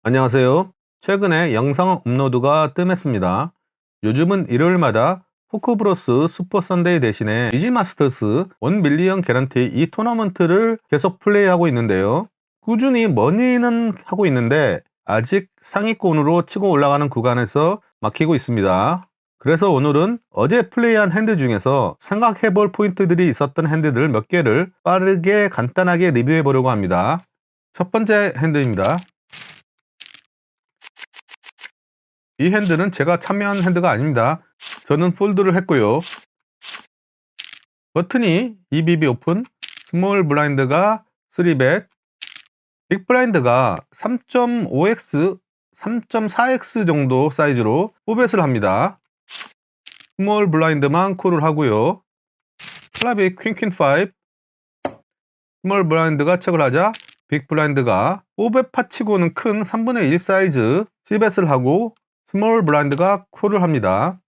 안녕하세요. 최근에 영상 업로드가 뜸했습니다. 요즘은 일요일마다 포크브로스 슈퍼 선데이 대신에 이지 마스터스 1밀리언 개런티 이 토너먼트를 계속 플레이하고 있는데요. 꾸준히 머니는 하고 있는데 아직 상위권으로 치고 올라가는 구간에서 막히고 있습니다. 그래서 오늘은 어제 플레이한 핸드 중에서 생각해볼 포인트들이 있었던 핸드들 몇 개를 빠르게 간단하게 리뷰해 보려고 합니다. 첫 번째 핸드입니다. 이 핸드는 제가 참여한 핸드가 아닙니다. 저는 폴드를 했고요. 버튼이 EBB 오픈, 스몰 블라인드가 3bet, 빅 블라인드가 3.5x, 3.4x 정도 사이즈로 4bet을 합니다. 스몰 블라인드만 콜을 하고요. 클럽이 퀸5, 스몰 블라인드가 체크를 하자 빅 블라인드가 4bet 파치고는 큰 3분의 1 사이즈 C벳을 하고 스몰 블라인드가 콜을 합니다.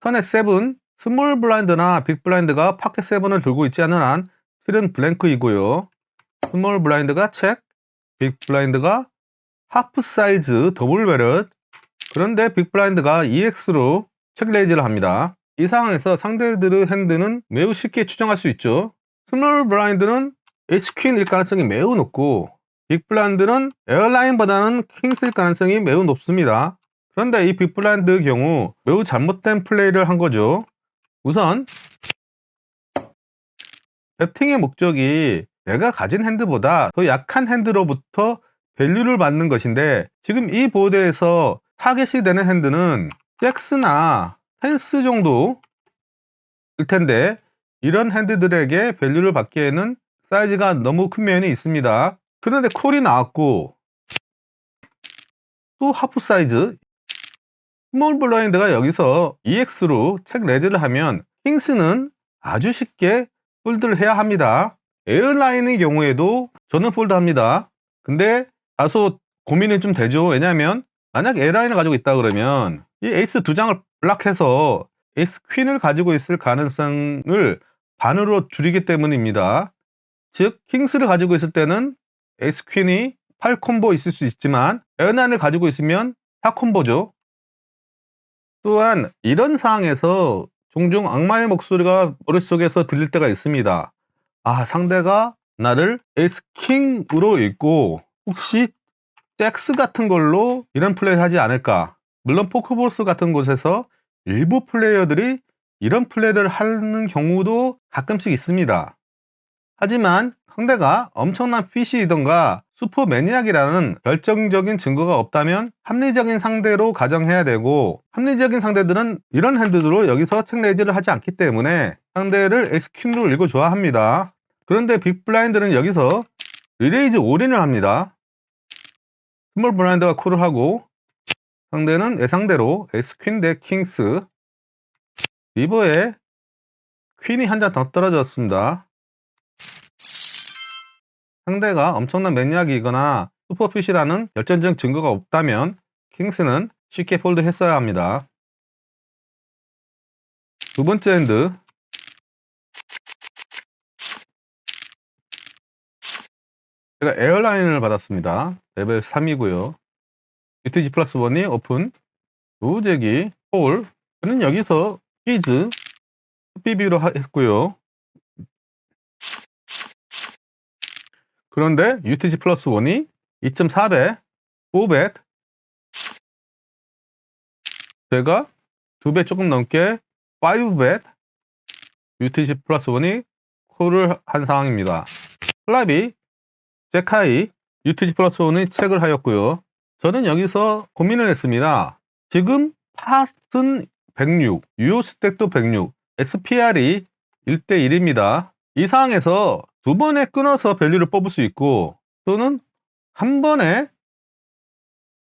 턴에 7, 스몰 블라인드나 빅 블라인드가 파켓 7을 들고 있지 않은 한 실은 블랭크이고요. 스몰 블라인드가 체크, 빅 블라인드가 하프 사이즈 더블 베럿, 그런데 빅 블라인드가 EX로 체크 레이즈를 합니다. 이 상황에서 상대들의 핸드는 매우 쉽게 추정할 수 있죠. 스몰 블라인드는 H퀸일 가능성이 매우 높고 빅 블라인드는 에어라인보다는 킹스일 가능성이 매우 높습니다. 그런데 이 빅 블라인드의 경우 매우 잘못된 플레이를 한 거죠. 우선 배팅의 목적이 내가 가진 핸드보다 더 약한 핸드로부터 밸류를 받는 것인데, 지금 이 보드에서 타겟이 되는 핸드는 잭스나 펜스 정도일 텐데 이런 핸드들에게 밸류를 받기에는 사이즈가 너무 큰 면이 있습니다. 그런데 콜이 나왔고 또 하프 사이즈 스몰 블라인드가 여기서 EX로 체크 레즈를 하면 킹스는 아주 쉽게 폴드를 해야 합니다. 에어라인의 경우에도 저는 폴드 합니다. 근데 다소 고민이 좀 되죠. 왜냐하면 만약 에어라인을 가지고 있다 그러면 이 에이스 두 장을 블락해서 에이스 퀸을 가지고 있을 가능성을 반으로 줄이기 때문입니다. 즉 킹스를 가지고 있을 때는 에이스 퀸이 8콤보 있을 수 있지만 에어라인을 가지고 있으면 4콤보죠. 또한 이런 상황에서 종종 악마의 목소리가 머릿속에서 들릴 때가 있습니다. 아, 상대가 나를 에이스 킹으로 읽고 혹시 잭스 같은 걸로 이런 플레이를 하지 않을까. 물론 포크볼스 같은 곳에서 일부 플레이어들이 이런 플레이를 하는 경우도 가끔씩 있습니다. 하지만 상대가 엄청난 핏이던가 슈퍼 매니악이라는 결정적인 증거가 없다면 합리적인 상대로 가정해야 되고, 합리적인 상대들은 이런 핸드로 여기서 체크레이즈를 하지 않기 때문에 상대를 엑스퀸으로 읽어줘야 합니다. 그런데 빅 블라인드는 여기서 리레이즈 올인을 합니다. 스몰 블라인드가 콜을 하고 상대는 예상대로 엑스퀸 대 킹스, 리버에 퀸이 한 장 더 떨어졌습니다. 상대가 엄청난 매니악이거나 슈퍼핏이라는 결정적 증거가 없다면 킹스는 쉽게 폴드 했어야 합니다. 두 번째 핸드, 제가 에어라인을 받았습니다. 레벨 3이고요 UTG 플러스 1이 오픈, 우제기, 홀. 저는 여기서 퀴즈 BB로 했고요. 그런데 UTG 플러스 1이 2.4배, 5배, 제가 2배 조금 넘게 5배, UTG 플러스 1이 콜을 한 상황입니다. 플랍이 제카이, UTG 플러스 1이 체크를 하였고요. 저는 여기서 고민을 했습니다. 지금 팟은 106, 유효 스택도 106, SPR이 1대1입니다. 이 상황에서 두 번에 끊어서 밸류를 뽑을 수 있고 또는 한 번에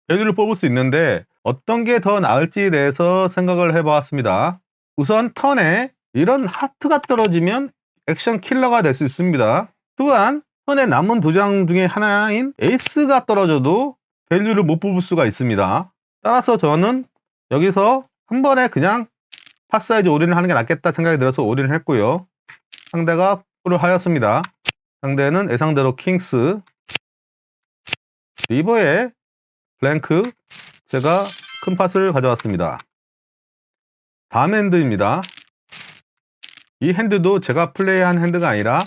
밸류를 뽑을 수 있는데 어떤 게 더 나을지에 대해서 생각을 해보았습니다. 우선 턴에 이런 하트가 떨어지면 액션 킬러가 될 수 있습니다. 또한 턴에 남은 두 장 중에 하나인 에이스가 떨어져도 밸류를 못 뽑을 수가 있습니다. 따라서 저는 여기서 한 번에 그냥 팟 사이즈 올인을 하는 게 낫겠다 생각이 들어서 올인을 했고요. 상대가 콜을 하였습니다. 상대는 예상대로 킹스, 리버에 블랭크. 제가 큰 팟을 가져왔습니다. 다음 핸드입니다. 이 핸드도 제가 플레이한 핸드가 아니라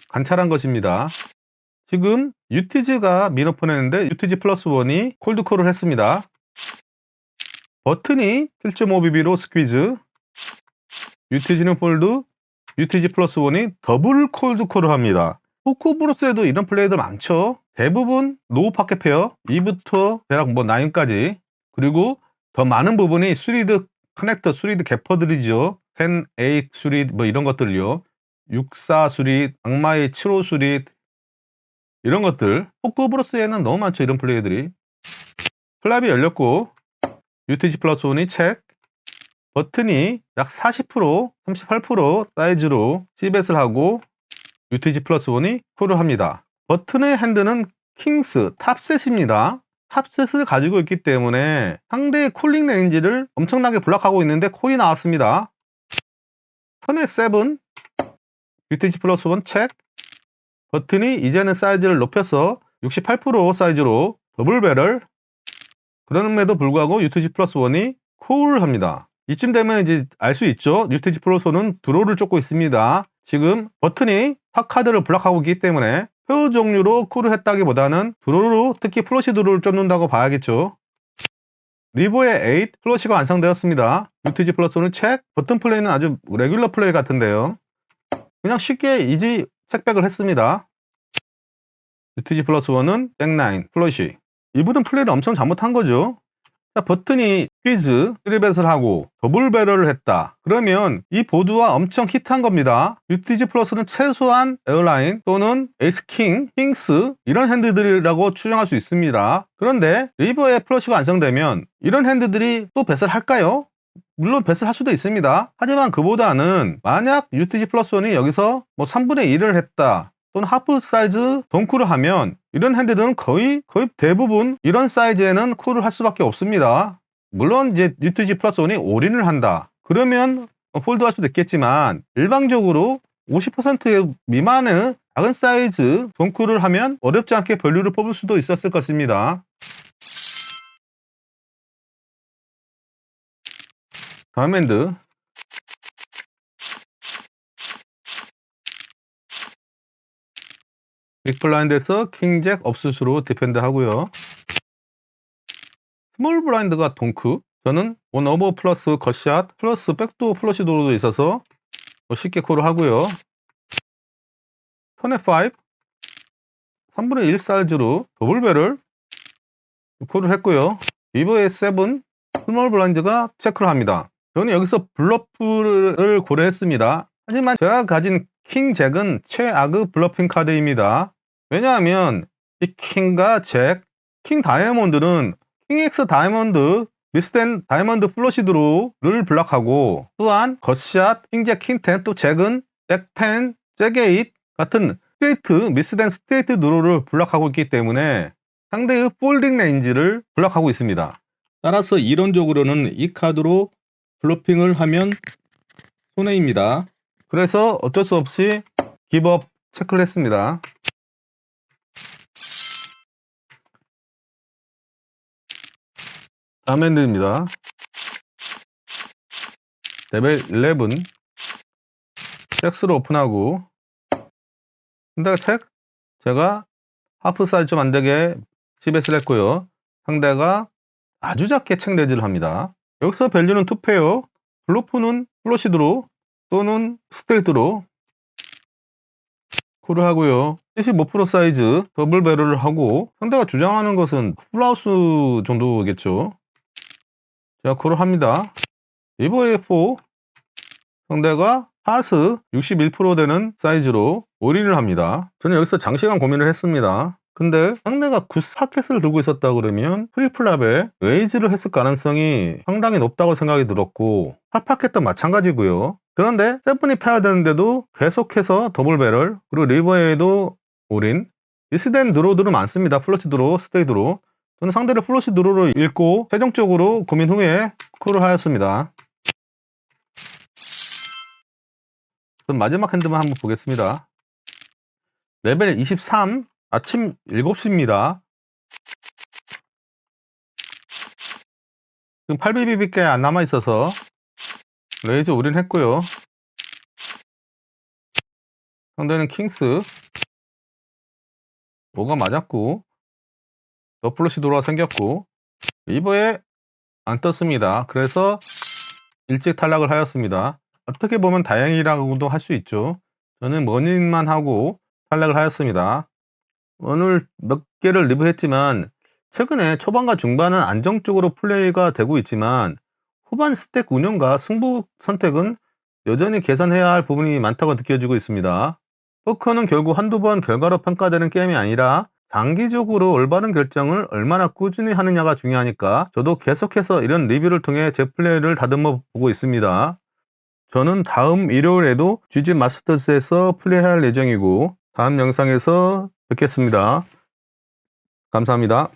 관찰한 것입니다. 지금 UTG가 민오픈 했는데 UTG 플러스 1이 콜드콜을 했습니다. 버튼이 7.5BB로 스퀴즈, UTG는 폴드, UTG 플러스 1이 더블 콜드콜을 합니다. 포크브로스에도 이런 플레이들 많죠. 대부분 노우 파켓 페어 2부터 대략 뭐 9까지, 그리고 더 많은 부분이 3D 커넥터, 3D 개퍼들이죠. 10, 8, 3D 뭐 이런 것들요. 64 3D, 악마의 75 3D 이런 것들. 포크브로스에는 너무 많죠, 이런 플레이들이. 플랍이 열렸고 UTG 플러스 1이 책, 버튼이 약 40%, 38% 사이즈로 C벳을 하고 UTG 플러스 1이 콜을 합니다. 버튼의 핸드는 킹스 탑셋입니다. 탑셋을 가지고 있기 때문에 상대의 콜링 레인지를 엄청나게 블락하고 있는데 콜이 나왔습니다. 턴의 7, UTG 플러스 1 책, 버튼이 이제는 사이즈를 높여서 68% 사이즈로 더블 배럴, 그럼에도 불구하고 UTG 플러스 1이 콜을 합니다. 이쯤 되면 이제 알 수 있죠. UTG 플러스 1은 드로우를 쫓고 있습니다. 지금 버튼이 탑 카드를 블락하고 있기 때문에 페어 종류로 콜을 했다기보다는 드로우로, 특히 플러시 드로우를 쫓는다고 봐야겠죠. 리버의 8 플러시가 완성되었습니다. UTG 플러스 1은 책, 버튼 플레이는 아주 레귤러 플레이 같은데요. 그냥 쉽게 이지 책백을 했습니다. UTG 플러스 1은 백9 플러시. 이분은 플레이를 엄청 잘못한 거죠. 자, 버튼이 퀴즈 3벳을 하고 더블 배럴을 했다. 그러면 이 보드와 엄청 히트한 겁니다. UTG 플러스는 최소한 에어라인 또는 에이스킹, 킹스 이런 핸드들이라고 추정할 수 있습니다. 그런데 리버의 플러시가 완성되면 이런 핸드들이 또 뱃을 할까요? 물론 뱃을 할 수도 있습니다. 하지만 그보다는 만약 UTG 플러스 1이 여기서 뭐 3분의 1을 했다, 또는 하프 사이즈 don크를 하면 이런 핸드들은 거의 대부분 이런 사이즈에는 콜을 할 수밖에 없습니다. 물론 이제 UTG 플러스 1이 올인을 한다. 그러면 폴드 할 수도 있겠지만 일반적으로 50% 미만의 작은 사이즈 don크를 하면 어렵지 않게 밸류를 뽑을 수도 있었을 것입니다. 다음 핸드. 빅블라인드에서 킹잭 업수수로 디펜드 하고요. 스몰 블라인드가 동크. 저는 원 오버 플러스 컷샷 플러스 백도어 플러시 도로도 있어서 쉽게 콜을 하고요. 턴의 5 3분의 1 사이즈로 더블 배럴 콜을 했고요. 리버의 7 스몰 블라인드가 체크를 합니다. 저는 여기서 블러프를 고려했습니다. 하지만 제가 가진 킹 잭은 최악의 블러핑 카드입니다. 왜냐하면 이 킹과 잭, 킹 다이아몬드는 킹 X 다이아몬드, 미스된 다이아몬드 플러시 드로우를 블락하고, 또한 겉샷, 킹 잭, 킹 10, 또 잭은 잭 10, 잭 8 같은 스트레이트, 미스된 스트레이트 드로우를 블락하고 있기 때문에 상대의 폴딩 레인지를 블락하고 있습니다. 따라서 이론적으로는 이 카드로 블러핑을 하면 손해입니다. 그래서 어쩔 수 없이 기브업 체크를 했습니다. 다음 핸드입니다. 레벨 11 잭스로 오픈하고, 상대가 책, 제가 하프 사이즈 좀 안되게 C벳을 했고요. 상대가 아주 작게 책 레즈를 합니다. 여기서 밸류는 투페어, 블로프는 플러시 드로우 또는 스트레이트로 콜을 하고요. 75% 사이즈 더블 배럴을 하고, 상대가 주장하는 것은 풀하우스 정도겠죠. 제가 콜을 합니다. 리버의 4 상대가 파스 61% 되는 사이즈로 올인을 합니다. 저는 여기서 장시간 고민을 했습니다. 근데 상대가 굿 사켓을 들고 있었다 그러면 프리플랍에 레이즈를 했을 가능성이 상당히 높다고 생각이 들었고, 핫파켓도 마찬가지고요. 그런데 세븐이 패야 되는데도 계속해서 더블 배럴, 그리고 리버에도 올인, 미스된 드로우들은 많습니다. 플러시 드로우, 스테이 드로우. 저는 상대를 플러시 드로우로 읽고 최종적으로 고민 후에 콜을 하였습니다. 그럼 마지막 핸드만 한번 보겠습니다. 레벨 23, 아침 7시입니다. 지금 8BB밖에 안 남아 있어서 레이즈 올인했고요. 상대는 킹스 5가 맞았고 더플러시 도로가 생겼고 리버에 안 떴습니다. 그래서 일찍 탈락을 하였습니다. 어떻게 보면 다행이라고도 할 수 있죠. 저는 머니만 하고 탈락을 하였습니다. 오늘 몇 개를 리뷰했지만 최근에 초반과 중반은 안정적으로 플레이가 되고 있지만 후반 스택 운영과 승부 선택은 여전히 개선해야 할 부분이 많다고 느껴지고 있습니다. 포커는 결국 한두 번 결과로 평가되는 게임이 아니라 장기적으로 올바른 결정을 얼마나 꾸준히 하느냐가 중요하니까 저도 계속해서 이런 리뷰를 통해 제 플레이를 다듬어 보고 있습니다. 저는 다음 일요일에도 GG 마스터스에서 플레이할 예정이고 다음 영상에서 뵙겠습니다. 감사합니다.